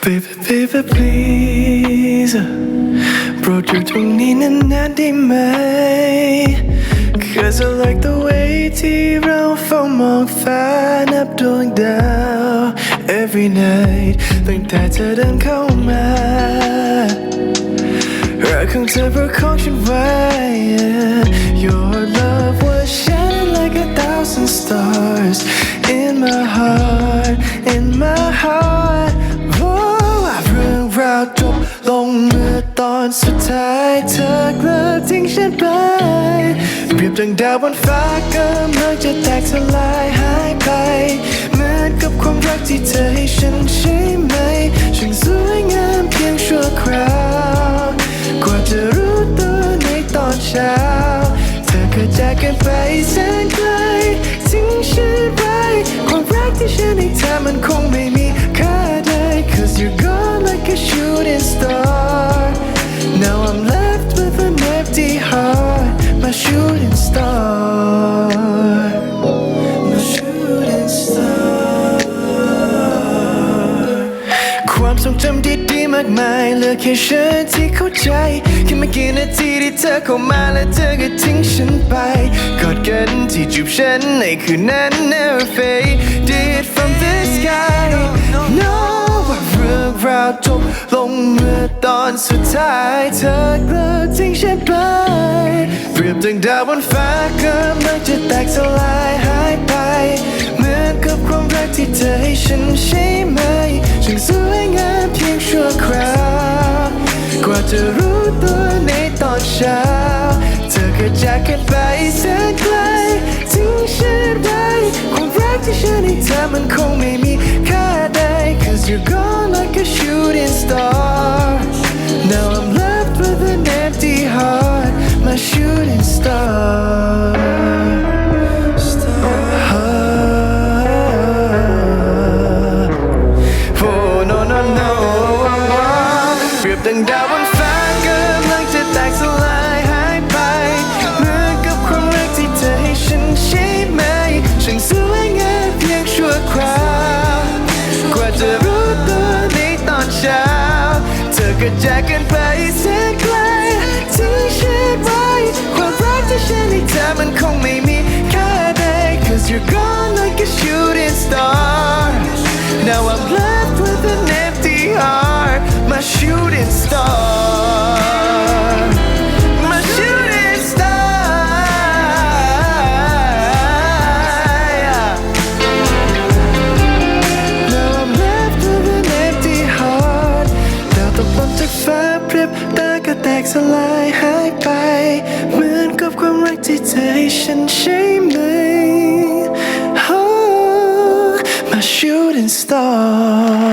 Baby baby please โปรดอยู่ตรงนี้นานๆได้ไหม Cause I like the way ที่เราเฝ้ามองฟ้านับดวงดาว Every night ตั้งแต่เธอเดินเข้ามารักของเธอประคองฉันไว้ Your love was shining like 1,000 stars In my heart, in my heart เรื่องราวจบลงเมื่อตอนสุดท้ายเธอเลิกทิ้งฉันไปเปรียบดังดาวบนฟ้ากำลังจะแตกสลายหายไปเหมือนกับความรักที่เธอให้ฉันใช่ไหมช่างสวยงามเพียงชั่วคราวกว่าจะรู้ตัวในตอนเช้าเธอก็จากกันไปแสนไกลทิ้งฉันไปความรักที่ฉันให้เธอมันคงไม่มีค่าใด Cause you're gone like a shooting star Now I'm left with an empty heart My shooting star My shooting star ความทรงจำดีๆมากมายเหลือแค่ฉันที่เข้าใจแค่ไม่กี่นาทีที่เธอเข้ามาและเธอก็ทิ้งฉันไปกอดกันที่จูบฉันในคืนนั้น Never faded from the sky No ว่าเรื่องราวจบลงเมื่อตอนสุดท้ายเธอเลิกทิ้งฉันไปเปรียบดังดาวบนฟ้ากำลังจะแตกสลายหายไปเหมือนกับความรักที่เธอให้ฉันใช่ไหมช่างสวยงามเพียงชั่วคราวกว่าจะรู้ตัวในตอนเช้าเธอก็จากกันไปแสนไกลทิ้งฉันไว้ความรักที่ฉันให้เธอมันคงไม่มีค่าใด Cause you're gone like a shooting star Now I'm left with an empty heart My shooting star Oh no no no เปรียบดังดาวบนฟ้ากำลังจะแตกสลายหายไปเหมือนกับความรักที่เธอให้ฉันใช่ไหมช่างสวยงามเพียงชั่วคราวกว่าจะรู้ตัวในตอนเช้าเธอก็จากกันไปแสนไกลทิ้งฉันไว้ความรักที่ฉันให้เธอมันคงไม่มีค่าใด Cause you're gone like a shooting star Now I'm left with an empty heart My shooting star My shooting star Now I'm left with an empty heart ดาวตกลงจากฟ้าพริบตาก็แตกสลายหายไปเหมือนกับความรักที่เธอให้ฉันใช่ไหม Oh, My shooting star